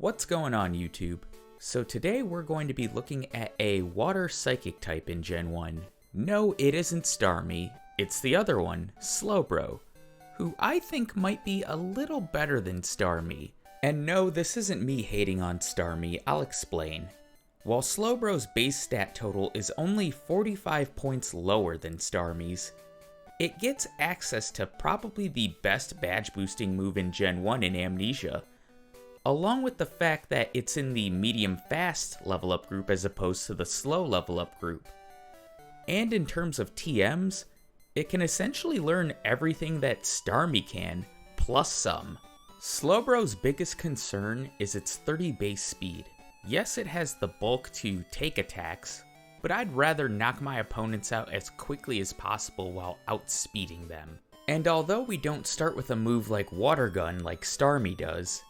What's going on, YouTube? So today we're going to be looking at a water psychic type in Gen 1. No, it isn't Starmie, it's the other one, Slowbro, who I think might be a little better than Starmie. And no, this isn't me hating on Starmie, I'll explain. While Slowbro's base stat total is only 45 points lower than Starmie's, it gets access to probably the best badge boosting move in Gen 1 in Amnesia, along with the fact that it's in the medium fast level up group as opposed to the slow level up group. And in terms of TMs, it can essentially learn everything that Starmie can, plus some. Slowbro's biggest concern is its 30 base speed. Yes, it has the bulk to take attacks, but I'd rather knock my opponents out as quickly as possible while outspeeding them. And although we don't start with a move like Water Gun like Starmie does,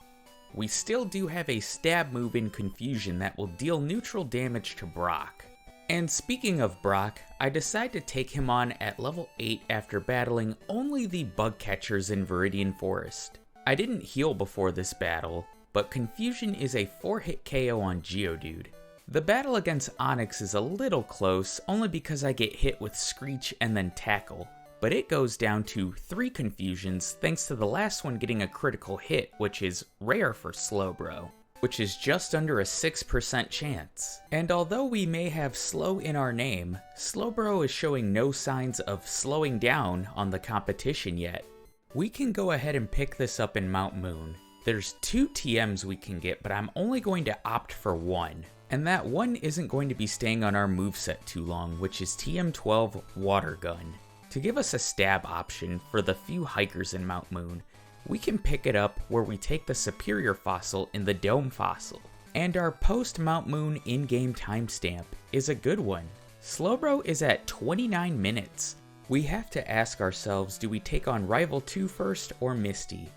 we still do have a stab move in Confusion that will deal neutral damage to Brock. And speaking of Brock, I decide to take him on at level 8 after battling only the bug catchers in Viridian Forest. I didn't heal before this battle, but Confusion is a 4-hit KO on Geodude. The battle against Onix is a little close, only because I get hit with Screech and then Tackle, but it goes down to 3 confusions thanks to the last one getting a critical hit, which is rare for Slowbro, which is just under a 6% chance. And although we may have slow in our name, Slowbro is showing no signs of slowing down on the competition yet. We can go ahead and pick this up in Mount Moon. There's 2 TMs we can get, but I'm only going to opt for one. And that one isn't going to be staying on our moveset too long, which is TM12 Water Gun. To give us a stab option for the few hikers in Mount Moon, we can pick it up where we take the superior fossil in the Dome fossil. And our post Mount Moon in-game timestamp is a good one. Slowbro is at 29 minutes. We have to ask ourselves, do we take on Rival 2 first or Misty?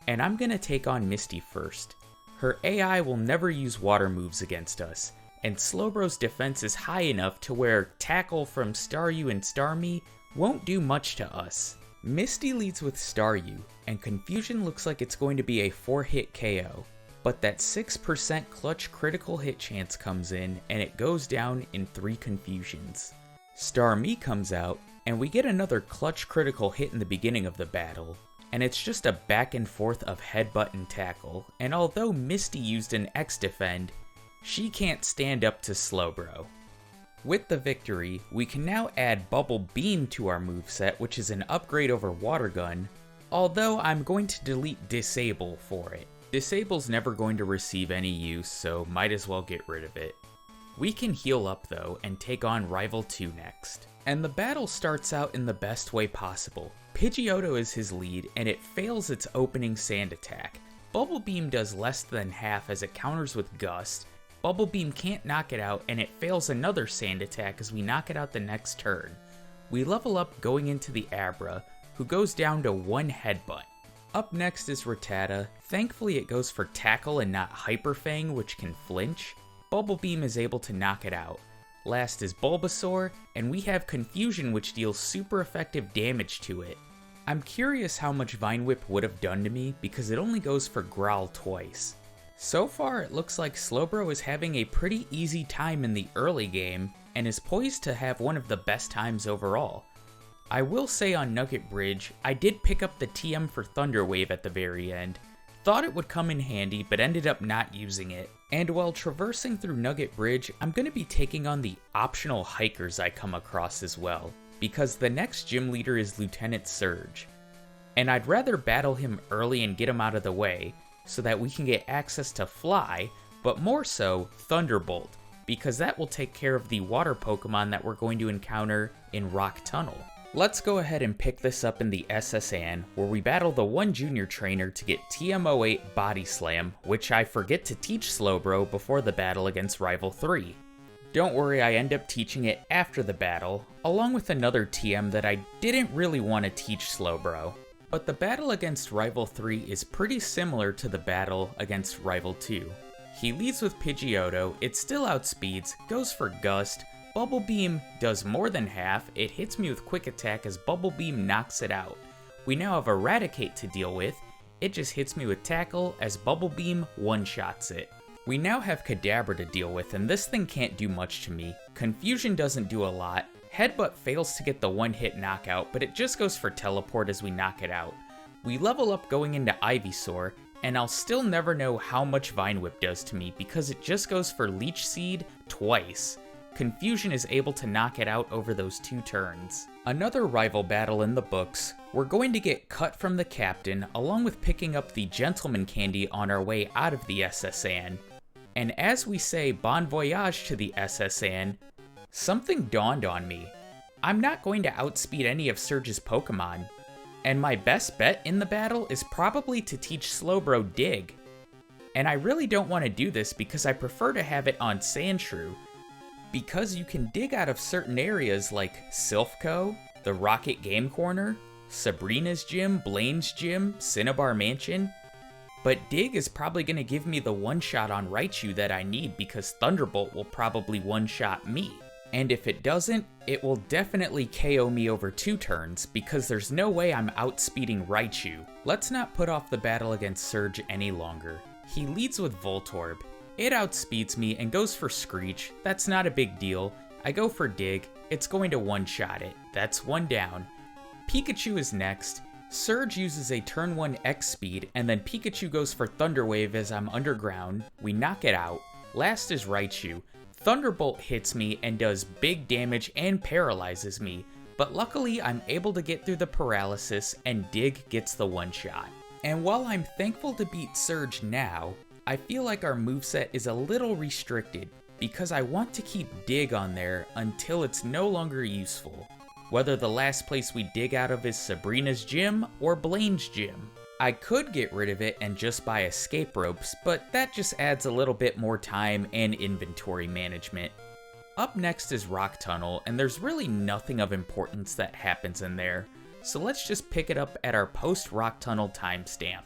And I'm gonna take on Misty first. Her AI will never use water moves against us, and Slowbro's defense is high enough to where Tackle from Staryu and Starmie won't do much to us. Misty leads with Staryu, and Confusion looks like it's going to be a 4-hit KO, but that 6% clutch critical hit chance comes in and it goes down in 3 confusions. Starmie comes out, and we get another clutch critical hit in the beginning of the battle, and it's just a back and forth of headbutt and tackle, and although Misty used an X-Defend, she can't stand up to Slowbro. With the victory, we can now add Bubble Beam to our moveset, which is an upgrade over Water Gun, although I'm going to delete Disable for it. Disable's never going to receive any use, so might as well get rid of it. We can heal up though, and take on Rival 2 next. And the battle starts out in the best way possible. Pidgeotto is his lead, and it fails its opening sand attack. Bubble Beam does less than half as it counters with Gust. Bubble Beam can't knock it out, and it fails another sand attack as we knock it out the next turn. We level up going into the Abra, who goes down to 1 headbutt. Up next is Rattata. Thankfully it goes for Tackle and not Hyper Fang, which can flinch. Bubble Beam is able to knock it out. Last is Bulbasaur, and we have Confusion, which deals super effective damage to it. I'm curious how much Vine Whip would have done to me, because it only goes for Growl twice. So far, it looks like Slowbro is having a pretty easy time in the early game, and is poised to have one of the best times overall. I will say on Nugget Bridge, I did pick up the TM for Thunder Wave at the very end. Thought it would come in handy, but ended up not using it. And while traversing through Nugget Bridge, I'm going to be taking on the optional hikers I come across as well, because the next gym leader is Lieutenant Surge. And I'd rather battle him early and get him out of the way, so that we can get access to Fly, but more so Thunderbolt, because that will take care of the water Pokemon that we're going to encounter in Rock Tunnel. Let's go ahead and pick this up in the SSN, where we battle the 1 junior trainer to get TM08 Body Slam, which I forget to teach Slowbro before the battle against Rival 3. Don't worry, I end up teaching it after the battle, along with another TM that I didn't really want to teach Slowbro. But the battle against Rival 3 is pretty similar to the battle against Rival 2. He leads with Pidgeotto, it still outspeeds, goes for Gust. Bubble Beam does more than half, it hits me with Quick Attack as Bubble Beam knocks it out. We now have Eradicate to deal with, it just hits me with Tackle as Bubble Beam one-shots it. We now have Kadabra to deal with, and this thing can't do much to me. Confusion doesn't do a lot. Headbutt fails to get the one-hit knockout, but it just goes for Teleport as we knock it out. We level up going into Ivysaur, and I'll still never know how much Vine Whip does to me because it just goes for Leech Seed twice. Confusion is able to knock it out over those 2 turns. Another rival battle in the books, we're going to get cut from the captain along with picking up the Gentleman Candy on our way out of the SS Anne. And as we say Bon Voyage to the SS Anne, something dawned on me. I'm not going to outspeed any of Surge's Pokemon, and my best bet in the battle is probably to teach Slowbro Dig. And I really don't want to do this because I prefer to have it on Sandshrew, because you can dig out of certain areas like Silphco, the Rocket Game Corner, Sabrina's Gym, Blaine's Gym, Cinnabar Mansion, but Dig is probably going to give me the one-shot on Raichu that I need because Thunderbolt will probably one-shot me. And if it doesn't, it will definitely KO me over 2 turns because there's no way I'm outspeeding Raichu. Let's not put off the battle against Surge any longer. He leads with Voltorb. It outspeeds me and goes for Screech. That's not a big deal. I go for Dig. It's going to one-shot it. That's 1 down. Pikachu is next. Surge uses a turn 1 X speed, and then Pikachu goes for Thunder Wave as I'm underground. We knock it out. Last is Raichu. Thunderbolt hits me and does big damage and paralyzes me, but luckily I'm able to get through the paralysis and Dig gets the one-shot. And while I'm thankful to beat Surge now, I feel like our moveset is a little restricted because I want to keep Dig on there until it's no longer useful. Whether the last place we dig out of is Sabrina's Gym or Blaine's Gym. I could get rid of it and just buy escape ropes, but that just adds a little bit more time and inventory management. Up next is Rock Tunnel, and there's really nothing of importance that happens in there, so let's just pick it up at our post-Rock Tunnel timestamp.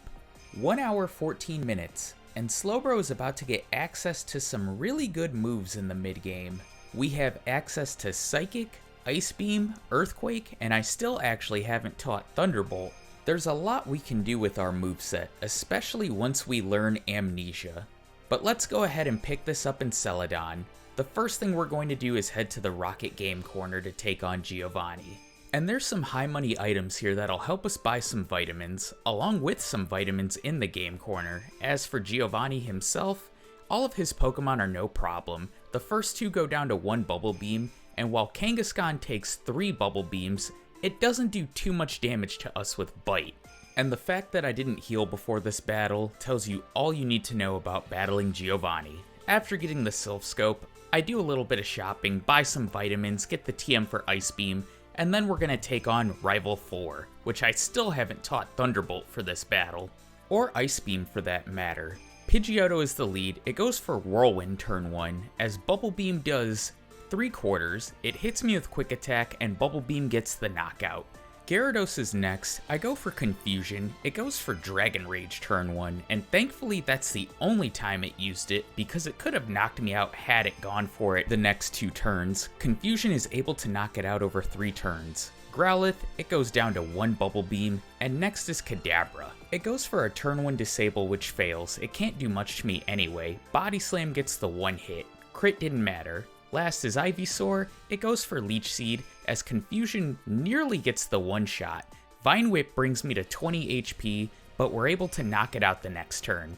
1 hour 14 minutes, and Slowbro is about to get access to some really good moves in the mid-game. We have access to Psychic, Ice Beam, Earthquake, and I still actually haven't taught Thunderbolt. There's a lot we can do with our moveset, especially once we learn Amnesia. But let's go ahead and pick this up in Celadon. The first thing we're going to do is head to the Rocket Game Corner to take on Giovanni. And there's some high money items here that'll help us buy some vitamins, along with some vitamins in the Game Corner. As for Giovanni himself, all of his Pokemon are no problem. The first 2 go down to 1 Bubble Beam, and while Kangaskhan takes 3 Bubble Beams, it doesn't do too much damage to us with Bite. And the fact that I didn't heal before this battle tells you all you need to know about battling Giovanni. After getting the Sylph Scope, I do a little bit of shopping, buy some vitamins, get the TM for Ice Beam, and then we're going to take on Rival 4, which I still haven't taught Thunderbolt for this battle. Or Ice Beam for that matter. Pidgeotto is the lead. It goes for Whirlwind turn 1, as Bubble Beam does 3/4, it hits me with Quick Attack, and Bubble Beam gets the knockout. Gyarados is next. I go for Confusion. It goes for Dragon Rage turn 1, and thankfully that's the only time it used it, because it could have knocked me out had it gone for it the next 2 turns. Confusion is able to knock it out over 3 turns. Growlithe, it goes down to 1 Bubble Beam, and next is Kadabra. It goes for a turn 1 Disable, which fails. It can't do much to me anyway. Body Slam gets the 1 hit. Crit didn't matter. Last is Ivysaur. It goes for Leech Seed, as Confusion nearly gets the one-shot. Vine Whip brings me to 20 HP, but we're able to knock it out the next turn.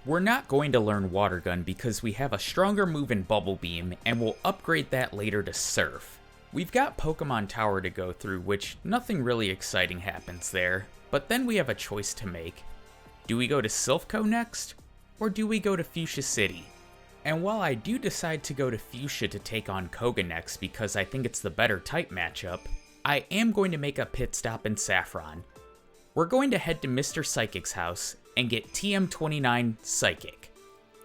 We're not going to learn Water Gun because we have a stronger move in Bubble Beam, and we'll upgrade that later to Surf. We've got Pokemon Tower to go through, which nothing really exciting happens there, but then we have a choice to make. Do we go to Silphco next, or do we go to Fuchsia City? And while I do decide to go to Fuchsia to take on Koga next because I think it's the better type matchup, I am going to make a pit stop in Saffron. We're going to head to Mr. Psychic's house and get TM29 Psychic.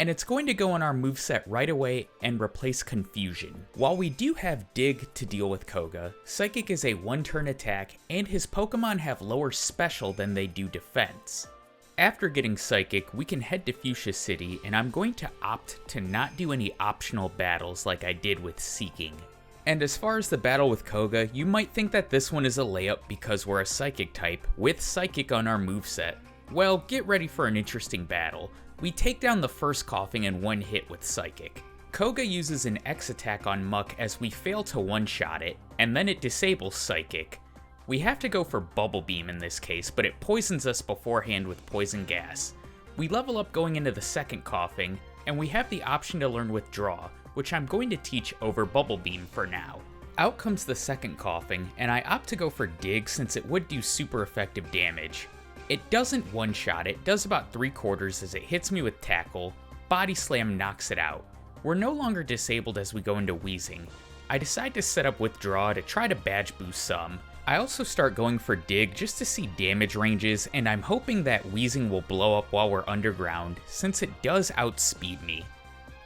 And it's going to go on our moveset right away and replace Confusion. While we do have Dig to deal with Koga, Psychic is a 1-turn attack and his Pokemon have lower special than they do defense. After getting Psychic, we can head to Fuchsia City, and I'm going to opt to not do any optional battles like I did with Seeking. And as far as the battle with Koga, you might think that this one is a layup because we're a Psychic type, with Psychic on our moveset. Well, get ready for an interesting battle. We take down the first Coughing in one hit with Psychic. Koga uses an X attack on Muck as we fail to one-shot it, and then it disables Psychic. We have to go for Bubble Beam in this case, but it poisons us beforehand with Poison Gas. We level up going into the second Coughing, and we have the option to learn Withdraw, which I'm going to teach over Bubble Beam for now. Out comes the second Coughing, and I opt to go for Dig since it would do super effective damage. It doesn't one-shot it, does about 3/4 as it hits me with Tackle. Body Slam knocks it out. We're no longer disabled as we go into Wheezing. I decide to set up Withdraw to try to badge boost some. I also start going for Dig just to see damage ranges, and I'm hoping that Wheezing will blow up while we're underground, since it does outspeed me.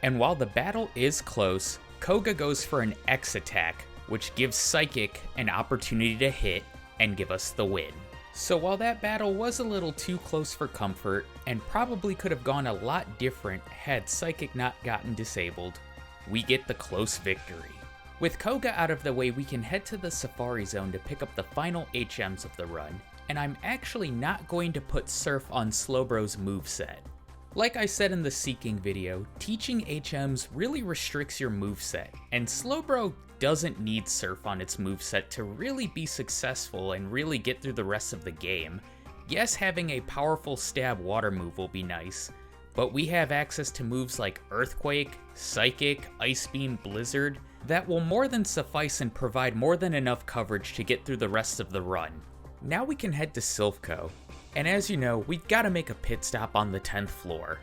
And while the battle is close, Koga goes for an X attack, which gives Psychic an opportunity to hit and give us the win. So while that battle was a little too close for comfort, and probably could have gone a lot different had Psychic not gotten disabled, we get the close victory. With Koga out of the way, we can head to the Safari Zone to pick up the final HMs of the run, and I'm actually not going to put Surf on Slowbro's moveset. Like I said in the Seeking video, teaching HMs really restricts your moveset, and Slowbro doesn't need Surf on its moveset to really be successful and really get through the rest of the game. Yes, having a powerful stab water move will be nice, but we have access to moves like Earthquake, Psychic, Ice Beam, Blizzard that will more than suffice and provide more than enough coverage to get through the rest of the run. Now we can head to Silphco, and as you know, we've got to make a pit stop on the 10th floor.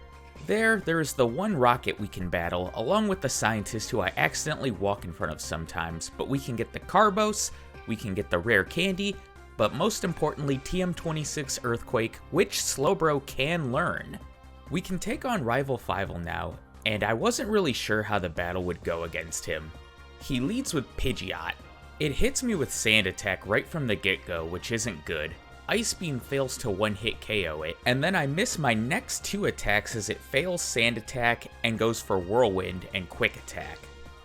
There is the one rocket we can battle, along with the scientist who I accidentally walk in front of sometimes, but we can get the Carbos, we can get the rare candy, but most importantly TM26 Earthquake, which Slowbro can learn. We can take on Rival Fivel now, and I wasn't really sure how the battle would go against him. He leads with Pidgeot. It hits me with Sand Attack right from the get-go, which isn't good. Ice Beam fails to one-hit KO it, and then I miss my next 2 attacks as it fails Sand Attack and goes for Whirlwind and Quick Attack.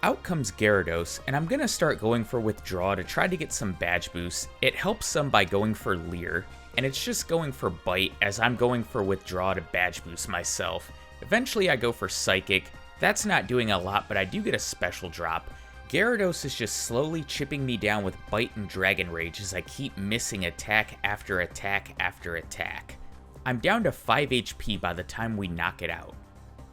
Out comes Gyarados, and I'm gonna start going for Withdraw to try to get some badge boosts. It helps some by going for Leer, and it's just going for Bite as I'm going for Withdraw to badge boost myself. Eventually I go for Psychic. That's not doing a lot, but I do get a special drop. Gyarados is just slowly chipping me down with Bite and Dragon Rage as I keep missing attack after attack after attack. I'm down to 5 HP by the time we knock it out.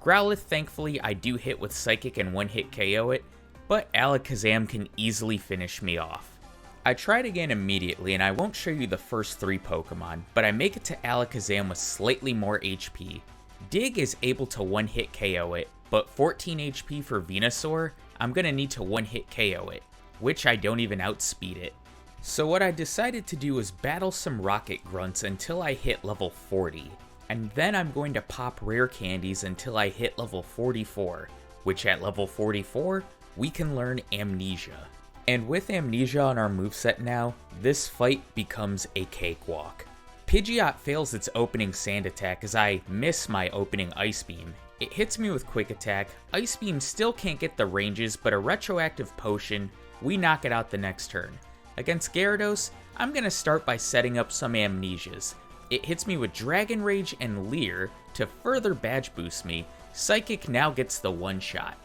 Growlithe, thankfully, I do hit with Psychic and one-hit KO it, but Alakazam can easily finish me off. I tried again immediately, and I won't show you the first 3 Pokemon, but I make it to Alakazam with slightly more HP. Dig is able to one-hit KO it, but 14 HP for Venusaur, I'm gonna need to one-hit KO it, which I don't even outspeed it. So what I decided to do was battle some Rocket Grunts until I hit level 40, and then I'm going to pop rare candies until I hit level 44, which at level 44, we can learn Amnesia. And with Amnesia on our moveset now, this fight becomes a cakewalk. Pidgeot fails its opening Sand Attack as I miss my opening Ice Beam. It hits me with Quick Attack. Ice Beam still can't get the ranges, but a retroactive potion, we knock it out the next turn. Against Gyarados, I'm going to start by setting up some Amnesias. It hits me with Dragon Rage and Leer to further badge boost me. Psychic now gets the one-shot.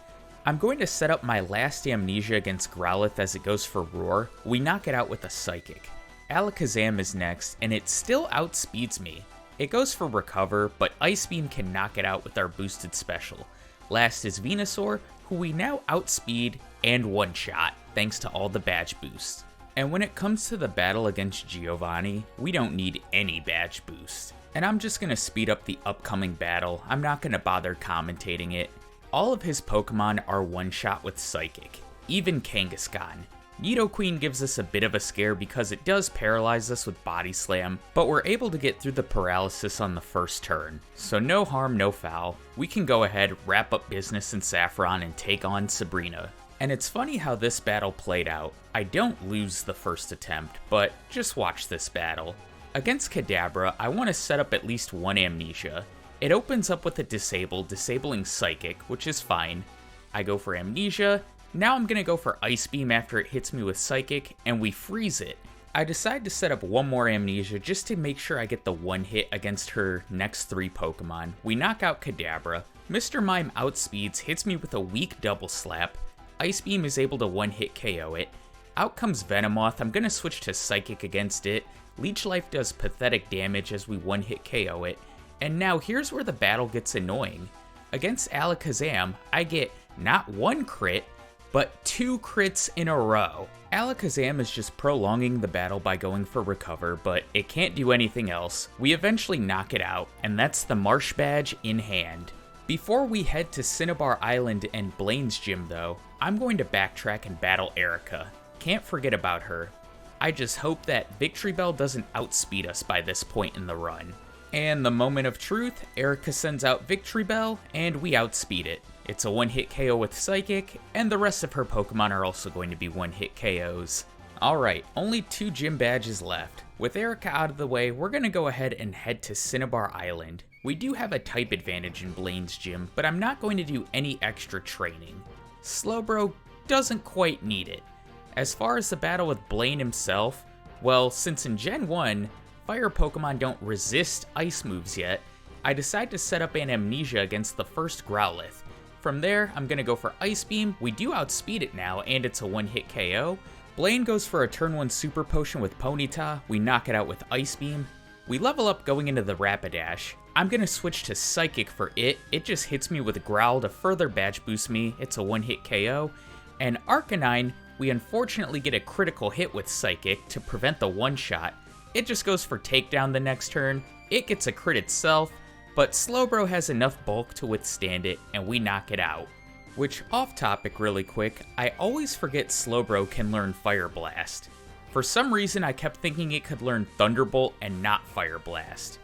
I'm going to set up my last Amnesia against Growlithe as it goes for Roar. We knock it out with a Psychic. Alakazam is next, and it still outspeeds me. It goes for Recover, but Ice Beam can knock it out with our boosted special. Last is Venusaur, who we now outspeed and one-shot, thanks to all the badge boosts. And when it comes to the battle against Giovanni, we don't need any badge boost. And I'm just going to speed up the upcoming battle, I'm not going to bother commentating it. All of his Pokemon are one-shot with Psychic, even Kangaskhan. Nidoqueen gives us a bit of a scare because it does paralyze us with Body Slam, but we're able to get through the paralysis on the first turn. So no harm, no foul. We can go ahead, wrap up business in Saffron, and take on Sabrina. And it's funny how this battle played out. I don't lose the first attempt, but just watch this battle. Against Kadabra, I want to set up at least one Amnesia. It opens up with a disabling Psychic, which is fine. I go for Amnesia. Now I'm going to go for Ice Beam after it hits me with Psychic, and we freeze it. I decide to set up one more Amnesia just to make sure I get the one hit against her next 3 Pokemon. We knock out Kadabra. Mr. Mime outspeeds, hits me with a weak double slap. Ice Beam is able to one-hit KO it. Out comes Venomoth. I'm going to switch to Psychic against it. Leech Life does pathetic damage as we one-hit KO it. And now here's where the battle gets annoying. Against Alakazam, I get not 1 crit, but 2 crits in a row. Alakazam is just prolonging the battle by going for Recover, but it can't do anything else. We eventually knock it out, and that's the Marsh Badge in hand. Before we head to Cinnabar Island and Blaine's gym though, I'm going to backtrack and battle Erica. Can't forget about her. I just hope that Victory Bell doesn't outspeed us by this point in the run. And the moment of truth, Erica sends out Victory Bell, and we outspeed it. It's a one-hit KO with Psychic, and the rest of her Pokemon are also going to be one-hit KOs. Alright, only 2 gym badges left. With Erica out of the way, we're going to go ahead and head to Cinnabar Island. We do have a type advantage in Blaine's gym, but I'm not going to do any extra training. Slowbro doesn't quite need it. As far as the battle with Blaine himself, well, since in Gen 1, fire Pokemon don't resist ice moves yet, I decide to set up an Amnesia against the first Growlithe. From there, I'm going to go for Ice Beam. We do outspeed it now, and it's a one-hit KO. Blaine goes for a turn 1 Super Potion with Ponyta. We knock it out with Ice Beam. We level up going into the Rapidash. I'm going to switch to Psychic for it. It just hits me with Growl to further badge boost me. It's a one-hit KO. And Arcanine, we unfortunately get a critical hit with Psychic to prevent the one-shot. It just goes for Takedown the next turn. It gets a crit itself, but Slowbro has enough bulk to withstand it, and we knock it out. Which, off topic really quick, I always forget Slowbro can learn Fire Blast. For some reason, I kept thinking it could learn Thunderbolt and not Fire Blast.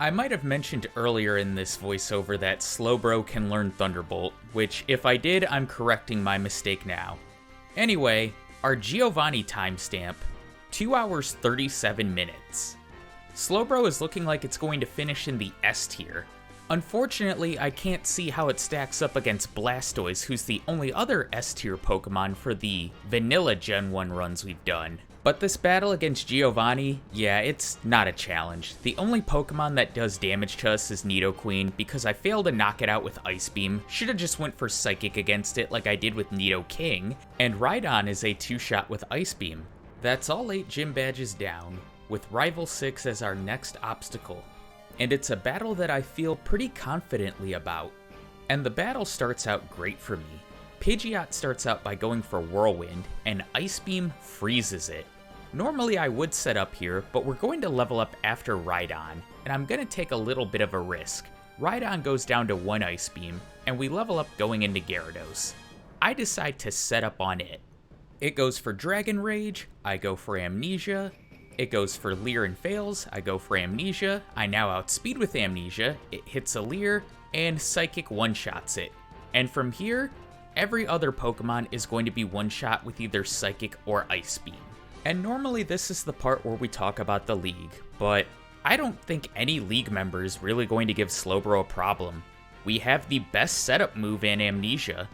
I might have mentioned earlier in this voiceover that Slowbro can learn Thunderbolt, which if I did, I'm correcting my mistake now. Anyway, our Giovanni timestamp, 2 hours 37 minutes. Slowbro is looking like it's going to finish in the S tier. Unfortunately, I can't see how it stacks up against Blastoise, who's the only other S tier Pokemon for the vanilla Gen 1 runs we've done. But this battle against Giovanni, yeah, it's not a challenge. The only Pokemon that does damage to us is Nidoqueen, because I failed to knock it out with Ice Beam. Should've just went for Psychic against it like I did with Nidoking, and Rhydon is a 2-shot with Ice Beam. That's all 8 gym badges down, with Rival 6 as our next obstacle. And it's a battle that I feel pretty confidently about. And the battle starts out great for me. Pidgeot starts out by going for Whirlwind, and Ice Beam freezes it. Normally I would set up here, but we're going to level up after Rhydon, and I'm going to take a little bit of a risk. Rhydon goes down to 1 Ice Beam, and we level up going into Gyarados. I decide to set up on it. It goes for Dragon Rage, I go for Amnesia. It goes for Leer and fails, I go for Amnesia. I now outspeed with Amnesia, it hits a Leer, and Psychic one-shots it. And from here, every other Pokemon is going to be one-shot with either Psychic or Ice Beam. And normally this is the part where we talk about the league, but I don't think any league member is really going to give Slowbro a problem. We have the best setup move in Amnesia,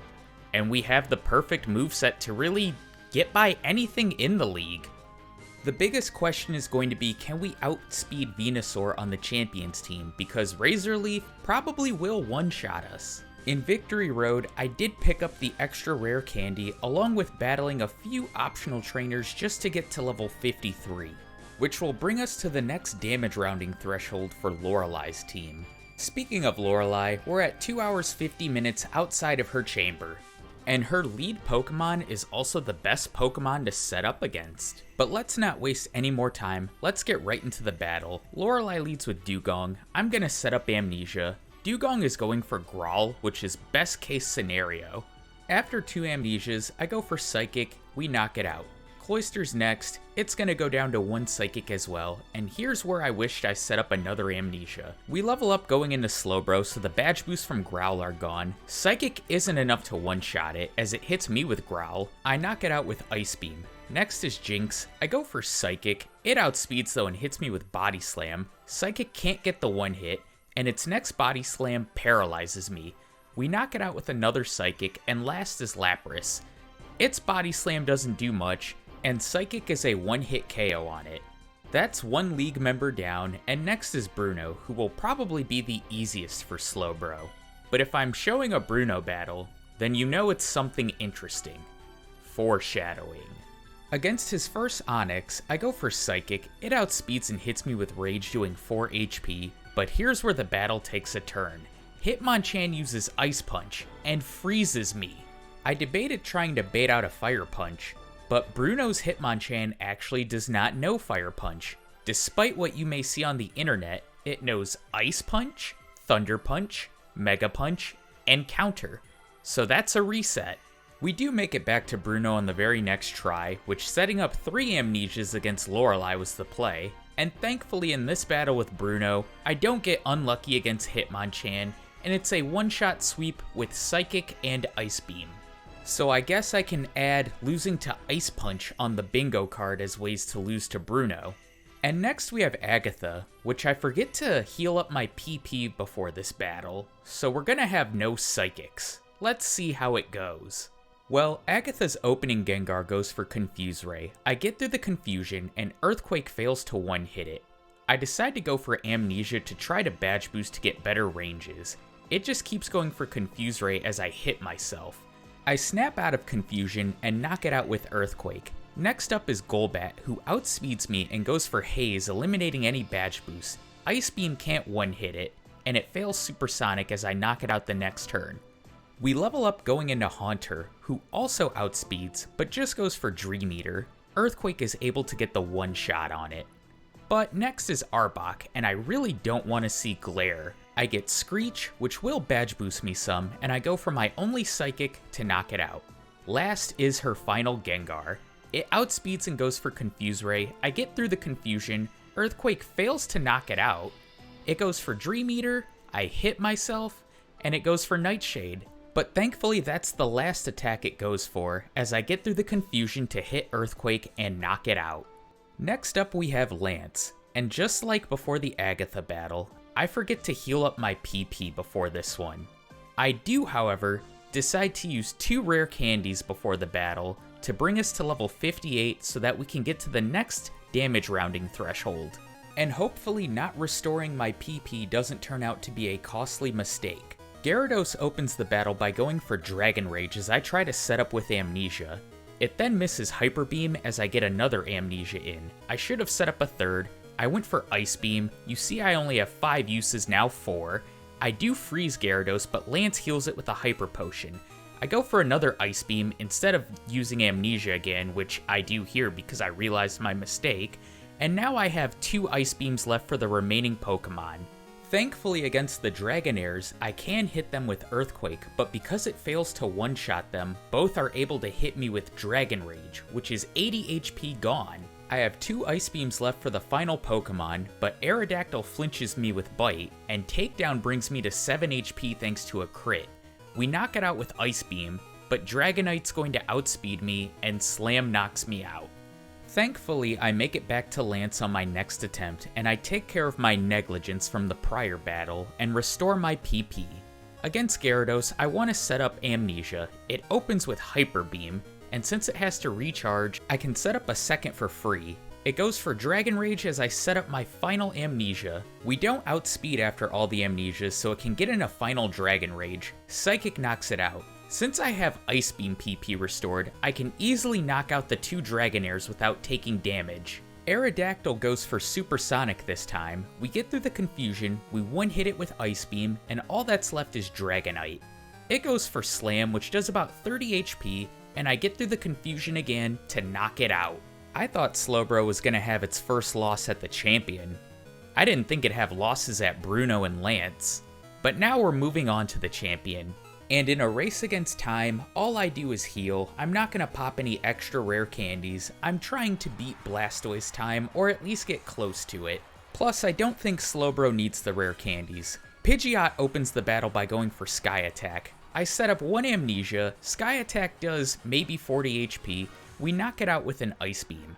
and we have the perfect moveset to really get by anything in the league. The biggest question is going to be, can we outspeed Venusaur on the champions team, because Razor Leaf probably will one-shot us. In Victory Road, I did pick up the extra rare candy along with battling a few optional trainers just to get to level 53, which will bring us to the next damage rounding threshold for Lorelei's team. Speaking of Lorelei, we're at 2 hours 50 minutes outside of her chamber, and her lead Pokemon is also the best Pokemon to set up against. But let's not waste any more time, let's get right into the battle. Lorelei leads with Dugong, I'm gonna set up Amnesia. Dugong is going for Growl, which is best case scenario. After 2 Amnesias, I go for Psychic, we knock it out. Cloyster's next, it's gonna go down to 1 Psychic as well, and here's where I wished I set up another Amnesia. We level up going into Slowbro, so the badge boosts from Growl are gone. Psychic isn't enough to one-shot it, as it hits me with Growl. I knock it out with Ice Beam. Next is Jinx, I go for Psychic. It outspeeds though and hits me with Body Slam. Psychic can't get the one hit, and its next Body Slam paralyzes me. We knock it out with another Psychic, and last is Lapras. Its Body Slam doesn't do much, and Psychic is a one-hit KO on it. That's one league member down, and next is Bruno, who will probably be the easiest for Slowbro. But if I'm showing a Bruno battle, then you know it's something interesting. Foreshadowing. Against his first Onix, I go for Psychic. It outspeeds and hits me with Rage doing 4 HP, but here's where the battle takes a turn. Hitmonchan uses Ice Punch, and freezes me. I debated trying to bait out a Fire Punch, but Bruno's Hitmonchan actually does not know Fire Punch. Despite what you may see on the internet, it knows Ice Punch, Thunder Punch, Mega Punch, and Counter. So that's a reset. We do make it back to Bruno on the very next try, which setting up 3 Amnesias against Lorelei was the play, and thankfully in this battle with Bruno, I don't get unlucky against Hitmonchan, and it's a one-shot sweep with Psychic and Ice Beam. So I guess I can add losing to Ice Punch on the bingo card as ways to lose to Bruno. And next we have Agatha, which I forget to heal up my PP before this battle, so we're gonna have no Psychics. Let's see how it goes. Well, Agatha's opening Gengar goes for Confuse Ray. I get through the confusion, and Earthquake fails to one-hit it. I decide to go for Amnesia to try to badge boost to get better ranges. It just keeps going for Confuse Ray as I hit myself. I snap out of confusion and knock it out with Earthquake. Next up is Golbat, who outspeeds me and goes for Haze, eliminating any badge boost. Ice Beam can't one-hit it, and it fails Supersonic as I knock it out the next turn. We level up going into Haunter, who also outspeeds, but just goes for Dream Eater. Earthquake is able to get the one shot on it. But next is Arbok, and I really don't want to see Glare. I get Screech, which will badge boost me some, and I go for my only Psychic to knock it out. Last is her final Gengar. It outspeeds and goes for Confuse Ray. I get through the confusion. Earthquake fails to knock it out. It goes for Dream Eater, I hit myself, and it goes for Nightshade. But thankfully that's the last attack it goes for, as I get through the confusion to hit Earthquake and knock it out. Next up we have Lance, and just like before the Agatha battle, I forget to heal up my PP before this one. I do, however, decide to use 2 rare candies before the battle to bring us to level 58 so that we can get to the next damage rounding threshold. And hopefully not restoring my PP doesn't turn out to be a costly mistake. Gyarados opens the battle by going for Dragon Rage as I try to set up with Amnesia. It then misses Hyper Beam as I get another Amnesia in. I should have set up a third. I went for Ice Beam. You see I only have 5 uses, now 4. I do freeze Gyarados, but Lance heals it with a Hyper Potion. I go for another Ice Beam instead of using Amnesia again, which I do here because I realized my mistake. And now I have 2 Ice Beams left for the remaining Pokemon. Thankfully against the Dragonairs, I can hit them with Earthquake, but because it fails to one-shot them, both are able to hit me with Dragon Rage, which is 80 HP gone. I have 2 Ice Beams left for the final Pokemon, but Aerodactyl flinches me with Bite, and Takedown brings me to 7 HP thanks to a crit. We knock it out with Ice Beam, but Dragonite's going to outspeed me, and Slam knocks me out. Thankfully, I make it back to Lance on my next attempt, and I take care of my negligence from the prior battle, and restore my PP. Against Gyarados, I want to set up Amnesia. It opens with Hyper Beam, and since it has to recharge, I can set up a second for free. It goes for Dragon Rage as I set up my final Amnesia. We don't outspeed after all the Amnesias, so it can get in a final Dragon Rage. Psychic knocks it out. Since I have Ice Beam PP restored, I can easily knock out the 2 Dragonairs without taking damage. Aerodactyl goes for Supersonic this time. We get through the confusion, we one-hit it with Ice Beam, and all that's left is Dragonite. It goes for Slam, which does about 30 HP, and I get through the confusion again to knock it out. I thought Slowbro was going to have its first loss at the champion. I didn't think it'd have losses at Bruno and Lance. But now we're moving on to the champion. And in a race against time, all I do is heal. I'm not going to pop any extra rare candies. I'm trying to beat Blastoise time, or at least get close to it. Plus, I don't think Slowbro needs the rare candies. Pidgeot opens the battle by going for Sky Attack. I set up 1 Amnesia, Sky Attack does maybe 40 HP, we knock it out with an Ice Beam.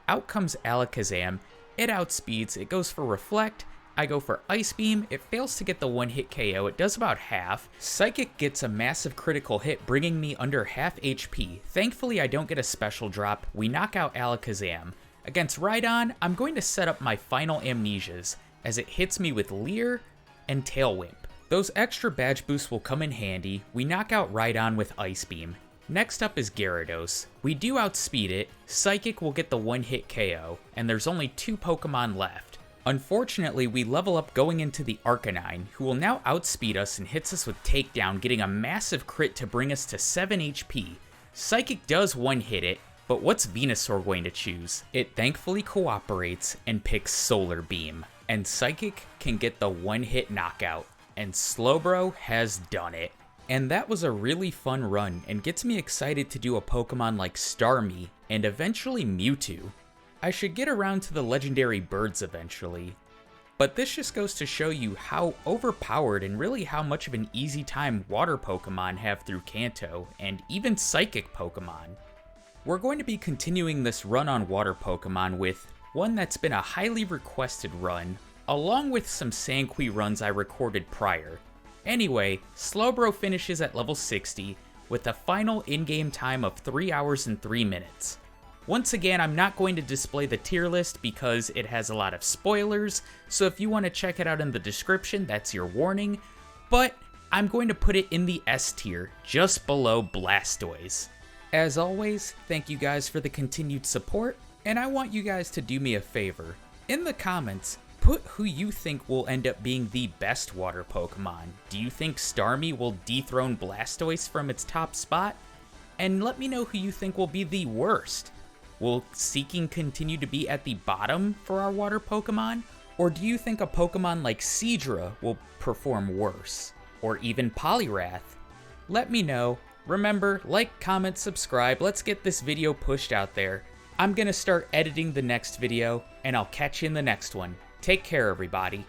Out comes Alakazam, it outspeeds, it goes for Reflect, I go for Ice Beam, it fails to get the one-hit KO, it does about half. Psychic gets a massive critical hit, bringing me under half HP. Thankfully, I don't get a special drop. We knock out Alakazam. Against Rhydon, I'm going to set up my final Amnesias, as it hits me with Leer and Tail Whip. Those extra badge boosts will come in handy. We knock out Rhydon with Ice Beam. Next up is Gyarados. We do outspeed it, Psychic will get the one-hit KO, and there's only 2 Pokemon left. Unfortunately, we level up going into the Arcanine, who will now outspeed us and hits us with Takedown, getting a massive crit to bring us to 7 HP. Psychic does one-hit it, but what's Venusaur going to choose? It thankfully cooperates and picks Solar Beam, and Psychic can get the one-hit knockout, and Slowbro has done it. And that was a really fun run, and gets me excited to do a Pokemon like Starmie, and eventually Mewtwo. I should get around to the legendary birds eventually. But this just goes to show you how overpowered and really how much of an easy time water Pokemon have through Kanto, and even psychic Pokemon. We're going to be continuing this run on water Pokemon with one that's been a highly requested run, along with some Sanqui runs I recorded prior. Anyway, Slowbro finishes at level 60, with a final in-game time of 3 hours and 3 minutes. Once again, I'm not going to display the tier list because it has a lot of spoilers, so if you want to check it out in the description, that's your warning, but I'm going to put it in the S tier, just below Blastoise. As always, thank you guys for the continued support, and I want you guys to do me a favor. In the comments, put who you think will end up being the best water Pokemon. Do you think Starmie will dethrone Blastoise from its top spot? And let me know who you think will be the worst. Will Seeking continue to be at the bottom for our water Pokemon? Or do you think a Pokemon like Seadra will perform worse? Or even Poliwrath? Let me know. Remember, like, comment, subscribe. Let's get this video pushed out there. I'm gonna start editing the next video, and I'll catch you in the next one. Take care, everybody.